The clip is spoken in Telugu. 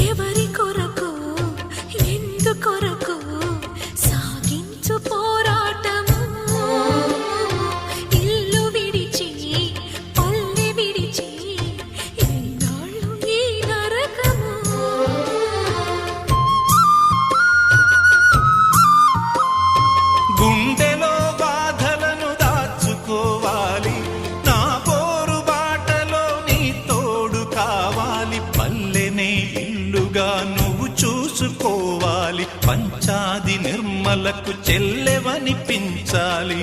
ఎవరి కొరకు ఎందుకొరకు సాగించు పోరాటము ఇల్లు విడిచి పల్లె విడిచి ఎన్నాళ్ళు ఈ నరకము గుండెలో బాధలను దాచుకోవాలి నా పోరు బాటలో నీ తోడు కావాలి పల్లెనే ఇల్లుగా నువ్వు చూసుకోవాలి పంచాది నిర్మలకు చెల్లెవనిపించాలి